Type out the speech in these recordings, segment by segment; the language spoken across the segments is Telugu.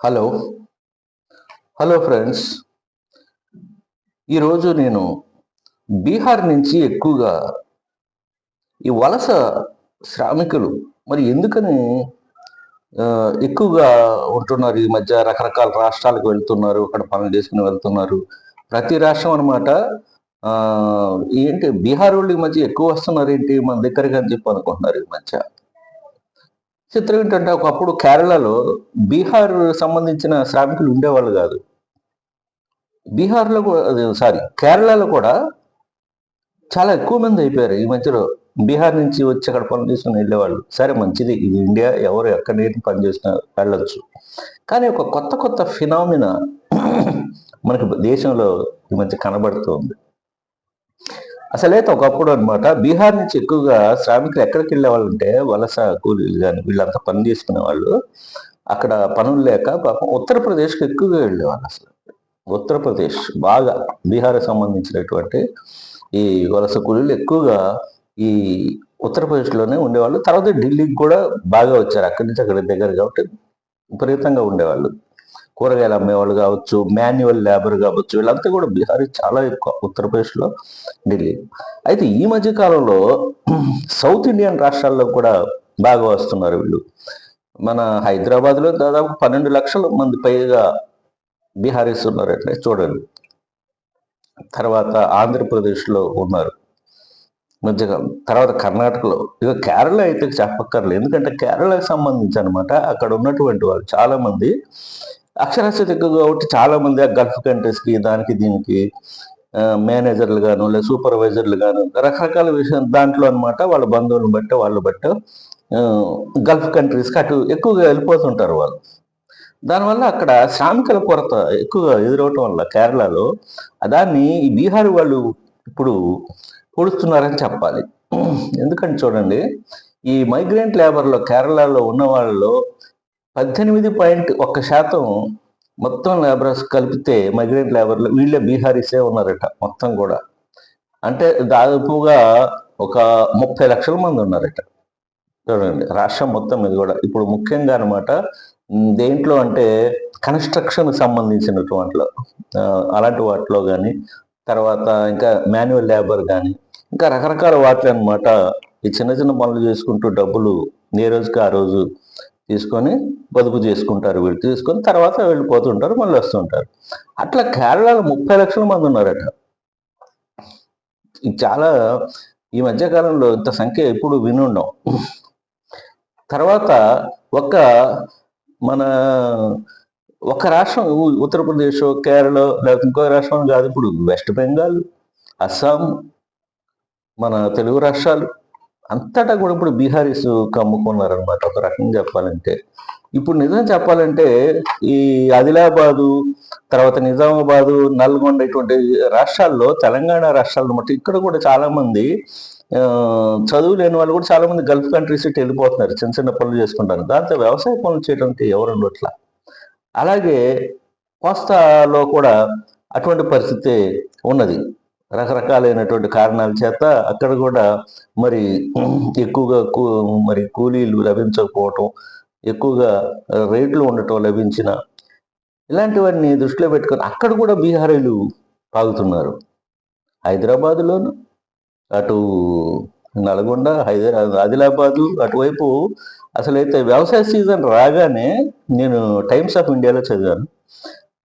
హలో. Hello friends. ఈరోజు నేను బీహార్ నుంచి ఎక్కువగా ఈ వలస శ్రామికులు మరి ఎందుకని ఎక్కువగా ఉంటున్నారు ఈ మధ్య రకరకాల రాష్ట్రాలకు వెళ్తున్నారు, అక్కడ పనులు చేసుకుని వెళ్తున్నారు. ప్రతి రాష్ట్రం అనమాట. ఏంటి బీహార్ వాళ్ళు ఈ మధ్య ఎక్కువ వస్తున్నారు ఏంటి మన దగ్గరగా అని చెప్పి అనుకుంటున్నారు ఈ మధ్య. చిత్రం ఏంటంటే ఒకప్పుడు కేరళలో బీహార్ సంబంధించిన శ్రామికులు ఉండేవాళ్ళు కాదు. బీహార్‌లో సారీ కేరళలో కూడా చాలా ఎక్కువ మంది అయిపోయారు ఈ మధ్యలో. బీహార్ నుంచి వచ్చి అక్కడ పనులు చేసుకొని వెళ్ళేవాళ్ళు. సరే మంచిది. ఇది ఇండియా. ఎవరు ఎక్కడ ఏది పని చేసినా వెళ్ళొచ్చు. కానీ ఒక కొత్త కొత్త ఫినామినా మనకి దేశంలో ఈ మధ్య కనబడుతోంది. అసలైతే ఒకప్పుడు అనమాట బీహార్ నుంచి ఎక్కువగా శ్రామికులు ఎక్కడికి వెళ్ళేవాళ్ళంటే వలస కూలీలు కానీ వీళ్ళంతా పని చేసుకునే వాళ్ళు. అక్కడ పనులు లేక పాపం ఉత్తరప్రదేశ్‌కి ఎక్కువగా వెళ్ళేవాళ్ళు అసలు. ఉత్తరప్రదేశ్ బాగా బీహార్‌కి సంబంధించినటువంటి ఈ వలస కూలీలు ఎక్కువగా ఈ ఉత్తరప్రదేశ్‌లోనే ఉండేవాళ్ళు. తర్వాత ఢిల్లీకి కూడా బాగా వచ్చారు. అక్కడి నుంచి అక్కడికి దగ్గర కాబట్టి విపరీతంగా ఉండేవాళ్ళు. కూరగాయలు అమ్మేవాళ్ళు కావచ్చు, మాన్యువల్ లేబర్ కావచ్చు, వీళ్ళంతా కూడా బీహార్ చాలా ఎక్కువ ఉత్తరప్రదేశ్‌లో, ఢిల్లీ. అయితే ఈ మధ్య కాలంలో సౌత్ ఇండియన్ రాష్ట్రాల్లో కూడా బాగా వస్తున్నారు వీళ్ళు. మన హైదరాబాద్‌లో దాదాపు 12 లక్షల మంది పైగా బీహారీస్ ఉన్నారంటే చూడండి. తర్వాత ఆంధ్రప్రదేశ్‌లో ఉన్నారు మధ్యకాలం. తర్వాత కర్ణాటకలో, ఇక కేరళ అయితే చెప్పక్కర్లేదు. ఎందుకంటే కేరళకి సంబంధించి అనమాట అక్కడ ఉన్నటువంటి వాళ్ళు చాలా మంది అక్షరాస్యత ఎక్కువ కాబట్టి చాలా మంది ఆ గల్ఫ్ కంట్రీస్‌కి దానికి దీనికి మేనేజర్లు గాను లేదా సూపర్వైజర్లు గాను రకరకాల విషయం దాంట్లో అనమాట వాళ్ళ బంధువులను బట్టి వాళ్ళు బట్టి గల్ఫ్ కంట్రీస్‌కి అటు ఎక్కువగా వెళ్ళిపోతుంటారు వాళ్ళు. దానివల్ల అక్కడ శ్రామికుల కొరత ఎక్కువగా ఎదురవటం వల్ల కేరళలో దాన్ని ఈ బీహార్ వాళ్ళు ఇప్పుడు పొడుస్తున్నారని చెప్పాలి. ఎందుకంటే చూడండి, ఈ మైగ్రెంట్ లేబర్‌లో కేరళలో ఉన్న వాళ్ళలో 18.1% మొత్తం లేబరర్స్ కలిపితే మైగ్రెంట్ లేబర్‌లో వీళ్ళే బీహారీసే ఉన్నారట మొత్తం గూడా. అంటే దాదాపుగా ఒక 30 లక్షల మంది ఉన్నారట. చూడండి రాష్ట్రం మొత్తం మీద గూడా. ఇప్పుడు ముఖ్యంగా అనమాట దేంట్లో అంటే కన్‌స్ట్రక్షన్‌కి సంబంధించినటు వాటిలో అలాంటి వాటిలో గానీ, తర్వాత ఇంకా మాన్యువల్ లేబర్ గానీ, ఇంకా రకరకాల వాటిలో అనమాట ఈ చిన్న చిన్న పనులు చేసుకుంటూ డబ్బులు ఏ రోజుకి ఆ రోజు తీసుకొని పొదుపు చేసుకుంటారు వీళ్ళు. తీసుకొని తర్వాత వెళ్ళిపోతుంటారు, మళ్ళీ వస్తుంటారు. అట్లా కేరళలో 30 లక్షల మంది ఉన్నారట. ఇది చాలా ఈ మధ్య కాలంలో ఇంత సంఖ్య ఎప్పుడు వినుండం. తర్వాత ఒక మన ఒక రాష్ట్రం ఉత్తరప్రదేశో, కేరళో లేకపోతే ఇంకో రాష్ట్రం కాదు. ఇప్పుడు వెస్ట్ బెంగాల్, అస్సాం, మన తెలుగు రాష్ట్రాలు అంతటా కూడా ఇప్పుడు బీహారీస్ కమ్ముకున్నారనమాట ఒక రకంగా చెప్పాలంటే. ఇప్పుడు నిజం చెప్పాలంటే ఈ ఆదిలాబాదు, తర్వాత నిజామాబాదు, నల్గొండ ఇటువంటి రాష్ట్రాల్లో తెలంగాణ రాష్ట్రాల్లో మటు ఇక్కడ కూడా చాలా మంది చదువు లేని వాళ్ళు కూడా చాలా మంది గల్ఫ్ కంట్రీస్ ఇటు వెళ్ళిపోతున్నారు. చిన్న చిన్న పనులు చేసుకుంటారు. దాంతో వ్యవసాయ పనులు చేయడానికి ఎవరు ఉండట్లా. అలాగే కోస్తాలో కూడా అటువంటి పరిస్థితే ఉన్నది. రకరకాలైనటువంటి కారణాల చేత అక్కడ కూడా మరి ఎక్కువగా మరి కూలీలు లభించకపోవటం, ఎక్కువగా రేట్లు ఉండటం లభించిన ఇలాంటివన్నీ దృష్టిలో పెట్టుకొని అక్కడ కూడా బీహారీలు తాగుతున్నారు. హైదరాబాదులోను, అటు నల్గొండ, ఆదిలాబాదు అటువైపు అసలైతే వ్యవసాయ సీజన్ రాగానే నేను టైమ్స్ ఆఫ్ ఇండియాలో చదివాను.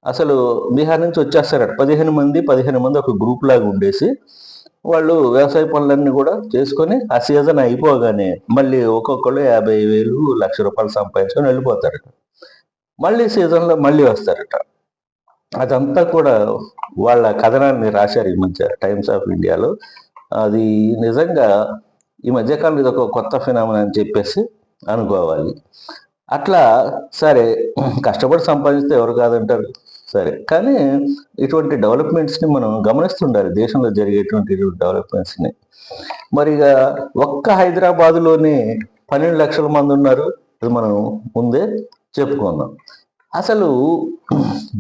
అసలు బీహార్ నుంచి వచ్చేస్తారట 15 మంది ఒక గ్రూప్ లాగా ఉండేసి వాళ్ళు వ్యవసాయ పనులన్నీ కూడా చేసుకొని ఆ సీజన్ అయిపోగానే మళ్ళీ ఒక్కొక్కళ్ళు 50,000 1,00,000 సంపాదించుకొని వెళ్ళిపోతారట. మళ్ళీ సీజన్లో మళ్ళీ వస్తారట. అదంతా కూడా వాళ్ళ కథనాన్ని రాశారు ఈ మధ్య టైమ్స్ ఆఫ్ ఇండియాలో. అది నిజంగా ఈ మధ్యకాలంలో ఇది ఒక కొత్త ఫినామినా అని చెప్పేసి అనుకోవాలి. అట్లా సరే కష్టపడి సంపాదిస్తే ఎవరు కాదంటారు. సరే కానీ ఇటువంటి డెవలప్మెంట్స్ని మనం గమనిస్తుండాలి దేశంలో జరిగేటువంటి డెవలప్మెంట్స్ని. మరి ఇక ఒక్క హైదరాబాదులోనే 12 లక్షల మంది ఉన్నారు. అది మనం ముందే చెప్పుకున్నాం. అసలు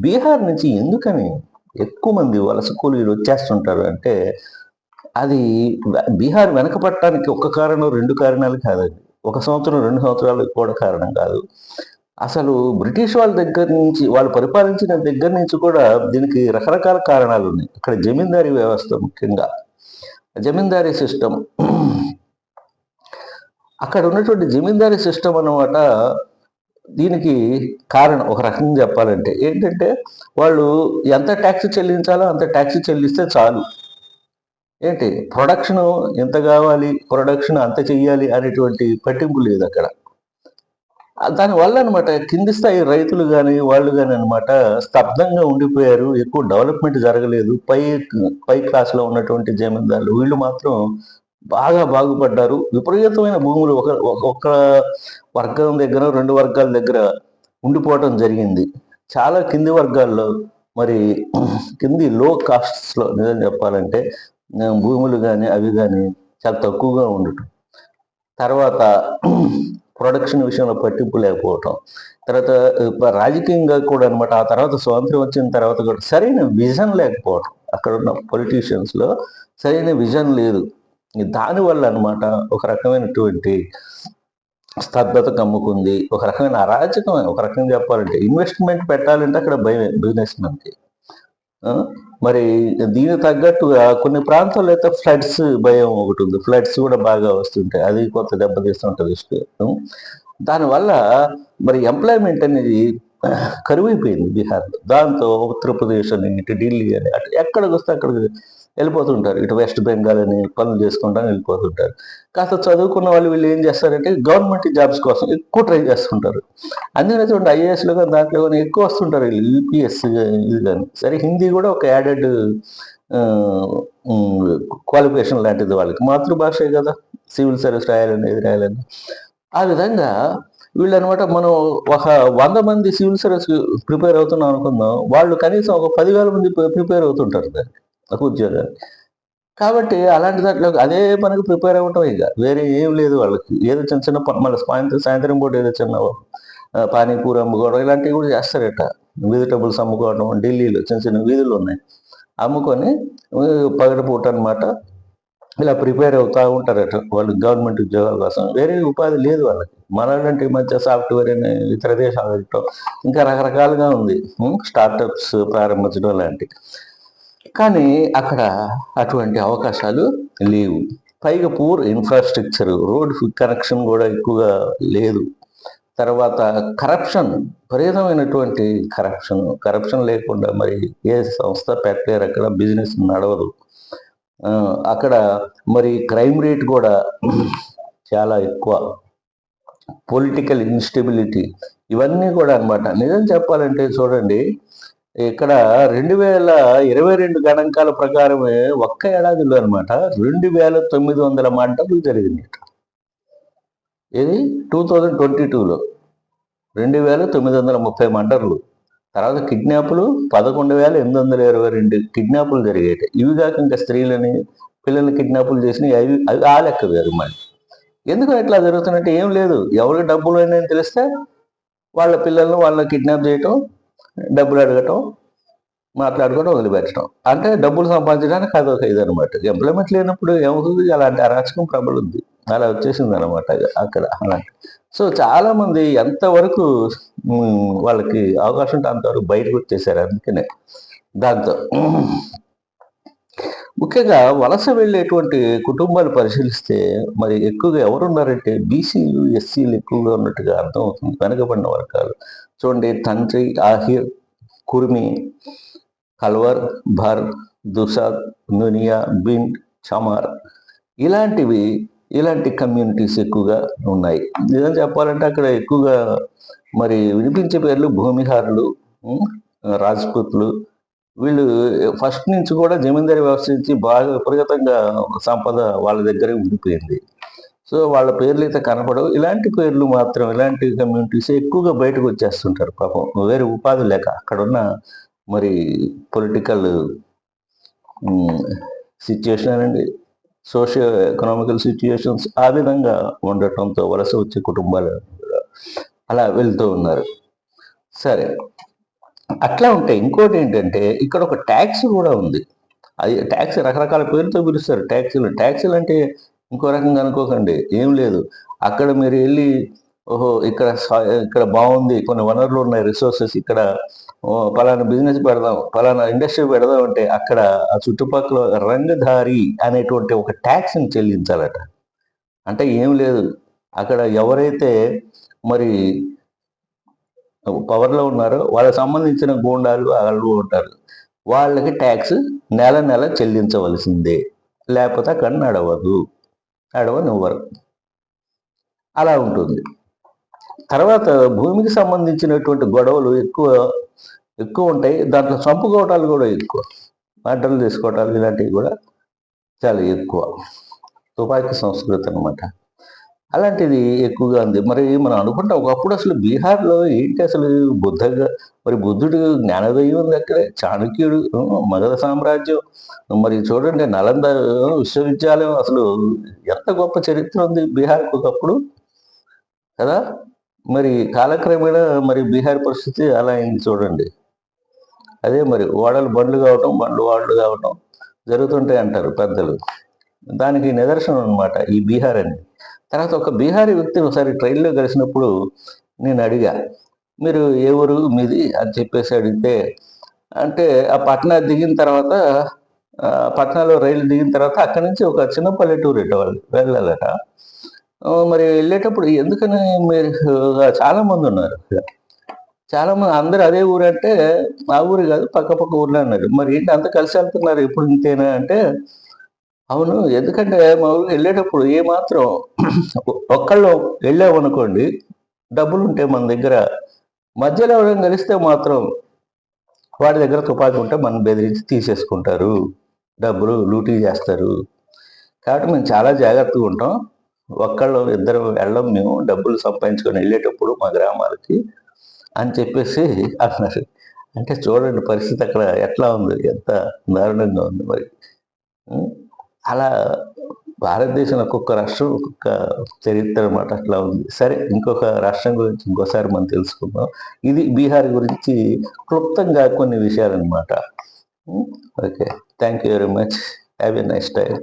బీహార్ నుంచి ఎందుకని ఎక్కువ మంది వలస కూలీలు వచ్చేస్తుంటారు అంటే అది బీహార్ వెనకపడటానికి ఒక కారణం, 2 కారణాలు కాదండి. 1 సంవత్సరం, 2 సంవత్సరాలు కూడా కారణం కాదు. అసలు బ్రిటిష్ వాళ్ళ దగ్గర నుంచి వాళ్ళు పరిపాలించిన దగ్గర నుంచి కూడా దీనికి రకరకాల కారణాలు ఉన్నాయి. ఇక్కడ జమీందారీ వ్యవస్థ ముఖ్యంగా జమీందారీ సిస్టమ్. అక్కడ ఉన్నటువంటి జమీందారీ సిస్టమ్ అన్నమాట దీనికి కారణం. ఒక రకంగా చెప్పాలంటే ఏంటంటే వాళ్ళు ఎంత ట్యాక్స్ చెల్లించాలో అంత ట్యాక్స్ చెల్లిస్తే చాలు. ఏంటి ప్రొడక్షన్ ఎంత కావాలి, ప్రొడక్షన్ అంత చెయ్యాలి అనేటువంటి పట్టింపు లేదు అక్కడ. దానివల్ల అనమాట కింది స్థాయి రైతులు కానీ వాళ్ళు కానీ అనమాట స్తబ్దంగా ఉండిపోయారు. ఎక్కువ డెవలప్మెంట్ జరగలేదు. పై క్లాస్లో ఉన్నటువంటి జమీందారులు వీళ్ళు మాత్రం బాగా బాగుపడ్డారు. విపరీతమైన భూములు ఒక వర్గం దగ్గర, రెండు వర్గాల దగ్గర ఉండిపోవటం జరిగింది. చాలా కింది వర్గాల్లో మరి కింది లో కాస్ట్స్లో నిజం చెప్పాలంటే భూములు కానీ అవి కానీ చాలా తక్కువగా ఉండటం. తర్వాత ప్రొడక్షన్ విషయంలో పట్టింపు లేకపోవటం. తర్వాత రాజకీయంగా కూడా అనమాట ఆ తర్వాత స్వాతంత్రం వచ్చిన తర్వాత కూడా సరైన విజన్ లేకపోవటం. అక్కడ ఉన్న పొలిటీషియన్స్లో సరైన విజన్ లేదు. దానివల్ల అనమాట ఒక రకమైనటువంటి స్తబ్దత కమ్ముకుంది. ఒక రకమైన అరాచకం. ఒక రకంగా చెప్పాలంటే ఇన్వెస్ట్మెంట్ పెట్టాలంటే అక్కడ భయం బిజినెస్ మ్యాన్కి. మరి దీనికి తగ్గట్టుగా కొన్ని ప్రాంతాల్లో అయితే ఫ్లడ్స్ భయం ఒకటి ఉంది. ఫ్లడ్స్ కూడా బాగా వస్తుంటాయి. అది కొంత దెబ్బతీస్తుంటుంది. దానివల్ల మరి ఎంప్లాయ్మెంట్ అనేది కరువైపోయింది బీహార్లో. దాంతో ఉత్తరప్రదేశ్ అని, ఇటు ఢిల్లీ అని, అటు ఎక్కడికి వస్తే అక్కడికి వెళ్ళిపోతుంటారు. ఇటు వెస్ట్ బెంగాల్ అని పనులు చేసుకుంటాను వెళ్ళిపోతుంటారు. కాస్త చదువుకున్న వాళ్ళు వీళ్ళు ఏం చేస్తారంటే గవర్నమెంట్ జాబ్స్ కోసం ఎక్కువ ట్రై చేస్తుంటారు. అందుకనే చూడండి ఐఏఎస్లో కానీ దాంట్లో కానీ ఎక్కువ వస్తుంటారు వీళ్ళు యూపీఎస్ ఇది కానీ. సరే హిందీ కూడా ఒక యాడెడ్ క్వాలిఫికేషన్ లాంటిది వాళ్ళకి. మాతృభాషే కదా, సివిల్ సర్వీస్ రాయాలని ఏది రాయాలని. ఆ విధంగా వీళ్ళు అనమాట మనం ఒక 100 మంది సివిల్ సర్వీస్ ప్రిపేర్ అవుతున్నాం అనుకుందాం, వాళ్ళు కనీసం ఒక 10,000 మంది ప్రిపేర్ అవుతుంటారు దానికి, ఒక ఉద్యోగాలు. కాబట్టి అలాంటి దాంట్లో అదే పనికి ప్రిపేర్ అవ్వటం ఇక వేరే ఏం లేదు వాళ్ళకి. ఏదో చిన్న చిన్న మళ్ళీ సాయంత్రం పూట ఏదో చిన్న పానీపూరి అమ్ముకోవడం ఇలాంటివి కూడా చేస్తారట. వెజిటబుల్స్ అమ్ముకోవడం ఢిల్లీలో చిన్న చిన్న వీధులు ఉన్నాయి. అమ్ముకొని పగటిపూట అనమాట ఇలా ప్రిపేర్ అవుతూ ఉంటారట వాళ్ళు గవర్నమెంట్ ఉద్యోగాల కోసం. వేరే ఉపాధి లేదు వాళ్ళకి. మనలాంటి ఈ మధ్య సాఫ్ట్వేర్ అని ఇతర దేశాలతో ఇంకా రకరకాలుగా ఉంది స్టార్టప్స్ ప్రారంభించడం లాంటివి. కానీ అక్కడ అటువంటి అవకాశాలు లేవు. పైగా పూర్ ఇన్ఫ్రాస్ట్రక్చర్, రోడ్ కనెక్షన్ కూడా ఎక్కువగా లేదు. తర్వాత కరప్షన్, విపరీతమైనటువంటి కరప్షన్ లేకుండా మరి ఏ సంస్థ పెట్టలేరు. అక్కడ బిజినెస్ నడవదు. అక్కడ మరి క్రైమ్ రేట్ కూడా చాలా ఎక్కువ. పొలిటికల్ ఇన్స్టెబిలిటీ ఇవన్నీ కూడా అనమాట. నిజం చెప్పాలంటే చూడండి, ఇక్కడ 2022 గణాంకాల ప్రకారమే ఒక్క ఏడాదిలో అనమాట 2,900 మర్డర్లు జరిగినాయి. ఇది 2022లో 2,930 మర్డర్లు. తర్వాత కిడ్నాపులు 11,822 కిడ్నాపులు జరిగాయి. ఇవి కాక ఇంకా స్త్రీలని పిల్లల్ని కిడ్నాపులు చేసినవి అవి అవి ఆ లెక్క వేరు. మళ్ళీ ఎందుకు ఇట్లా జరుగుతున్నట్టు ఏం లేదు. ఎవరికి డబ్బులు అయినాయని తెలిస్తే వాళ్ళ పిల్లల్ని వాళ్ళని కిడ్నాప్ చేయటం, డబ్బులు అడగటం, మాట్లాడుకోవడం, వదిలిపెట్టడం. అంటే డబ్బులు సంపాదించడానికి అదొక ఇది అనమాట. ఎంప్లాయ్మెంట్ లేనప్పుడు ఏమవుతుంది, అలాంటి అరాచకం ప్రబలుద్ది. అలా వచ్చేసింది అనమాట అక్కడ అలాంటి. సో చాలామంది ఎంతవరకు వాళ్ళకి అవకాశం ఉంటే అంతవరకు బయటకు వచ్చేసారు. అందుకనే దాంతో ముఖ్యంగా వలస వెళ్ళేటువంటి కుటుంబాలు పరిశీలిస్తే మరి ఎక్కువగా ఎవరున్నారంటే బీసీలు, ఎస్సీలు ఎక్కువగా ఉన్నట్టుగా అర్థమవుతుంది. వెనకబడిన వర్గాలు చూడండి. తండ్రి, ఆహిర్, కుర్మి, కల్వర్, భర్, దుసాద్, నునియా, బిండ్, చమార్ ఇలాంటి కమ్యూనిటీస్ ఎక్కువగా ఉన్నాయి. నిజం చెప్పాలంటే అక్కడ ఎక్కువగా మరి వినిపించే పేర్లు భూమిహారులు, రాజ్పుత్లు. వీళ్ళు ఫస్ట్ నుంచి కూడా జమీందారీ వ్యవస్థ నుంచి బాగా విపరీతంగా సంపద వాళ్ళ దగ్గరే ఉండిపోయింది. సో వాళ్ళ పేర్లు అయితే కనపడవు. ఇలాంటి పేర్లు మాత్రం ఇలాంటి కమ్యూనిటీస్ ఎక్కువగా బయటకు వచ్చేస్తుంటారు పాపం, వేరే ఉపాధి లేక. అక్కడున్న మరి పొలిటికల్ సిచ్యుయేషన్ అండి, సోషియో ఎకనామికల్ సిచ్యుయేషన్స్ ఆ విధంగా ఉండటంతో వలస వచ్చే కుటుంబాలు అలా వెళ్తూ ఉన్నారు. సరే, అట్లా ఉంటాయి. ఇంకోటి ఏంటంటే ఇక్కడ ఒక ట్యాక్స్ కూడా ఉంది. అది ట్యాక్స్ రకరకాల పేరుతో పిలుస్తారు. ట్యాక్సీలు అంటే ఇంకో రకంగా అనుకోకండి, ఏం లేదు. అక్కడ మీరు వెళ్ళి ఓహో! ఇక్కడ బావుంది. కొన్ని వనరులు ఉన్నాయి. రిసోర్సెస్ ఇక్కడ పలానా బిజినెస్ పెడదాం, పలానా ఇండస్ట్రీ పెడదాం అంటే అక్కడ ఆ చుట్టుపక్కల రంగధారి అనేటువంటి ఒక టాక్స్‌ని చెల్లించాలట. అంటే ఏం లేదు. అక్కడ ఎవరైతే మరి పవర్‌లో ఉన్నారో వాళ్ళకి సంబంధించిన గూండాలు ఆళ్ళు ఉంటారు. వాళ్ళకి టాక్స్ నెల నెల చెల్లించవలసిందే. లేపోతే అక్కడ నడవదు. నడవనివ్వరు. అలా ఉంటుంది. తర్వాత భూమికి సంబంధించినటువంటి గొడవలు ఎక్కువ ఉంటాయి. దాంట్లో చంపుకోవటాలు కూడా ఎక్కువ. మర్డర్‌లు చేసుకోవటాలు ఇలాంటివి కూడా చాలా ఎక్కువ. తుపాకీ సంస్కృతి అనమాట. అలాంటిది ఎక్కువగా ఉంది. మరి మనం అనుకుంటాం ఒకప్పుడు అసలు బీహార్‌లో ఏంటి అసలు మరి బుద్ధుడు జ్ఞానోదయం ఉంది అక్కడే. చాణక్యుడు, మగధ సామ్రాజ్యం, మరి చూడండి నలంద విశ్వవిద్యాలయం అసలు ఎంత గొప్ప చరిత్ర ఉంది బీహార్‌కి ఒకప్పుడు కదా! మరి కాలక్రమేణా మరి బీహార్ పరిస్థితి అలా అయింది చూడండి. అదే మరి ఓడలు బండ్లు కావటం, బండ్లు ఓడలు కావటం జరుగుతుంటాయి అంటారు పెద్దలు. దానికి నిదర్శనం అనమాట ఈ బీహార్ అని. తర్వాత ఒక బీహారీ వ్యక్తి ఒకసారి ట్రైన్‌లో కలిసినప్పుడు నేను అడిగా, "మీరు ఏ ఊరు మీది?" అని చెప్పేసి అడిగితే, అంటే ఆ పట్నా దిగిన తర్వాత పట్నాలో రైలు దిగిన తర్వాత అక్కడి నుంచి ఒక చిన్న పల్లెటూరు వెళ్ళాలట. మరి వెళ్ళేటప్పుడు ఎందుకని మీరు చాలా మందున్నారు. చాలామంది అందరూ అదే ఊరంటే, మా ఊరు కాదు పక్క ఊర్లో అన్నారు. మరి ఏంటి అంతా కలిసి వెళ్తున్నారు ఎప్పుడు ఇంతేనా అంటే, అవును. ఎందుకంటే మా ఊరికి వెళ్ళేటప్పుడు ఏమాత్రం ఒక్కళ్ళం వెళ్ళామనుకోండి, డబ్బులుంటే మన దగ్గర, మధ్యలో ఎవరైనా కలిస్తే మాత్రం వాడి దగ్గర తుపాకీ ఉంటే మనల్ని బెదిరించి తీసేసుకుంటారు. డబ్బులు లూటీ చేస్తారు. కాబట్టి మేము చాలా జాగ్రత్తగా ఉంటాం. ఒక్కళ్ళం, ఇద్దరం వెళ్ళం మేము డబ్బులు సంపాదించుకొని వెళ్ళేటప్పుడు మా గ్రామాలకి అని చెప్పేసి అన్నారు. అంటే చూడండి పరిస్థితి అక్కడ ఎట్లా ఉంది? ఎంత దారుణంగా ఉంది మరి. హ్మ్. అలా భారతదేశంలో ఒక్కొక్క రాష్ట్రం ఒక్కొక్క చరిత్ర అనమాట అట్లా ఉంది. సరే ఇంకొక రాష్ట్రం గురించి ఇంకోసారి మనం తెలుసుకుందాం. ఇది బీహార్ గురించి క్లుప్తంగా కొన్ని విషయాలనమాట. హ్మ్. Okay. Thank you very much. Have a nice time.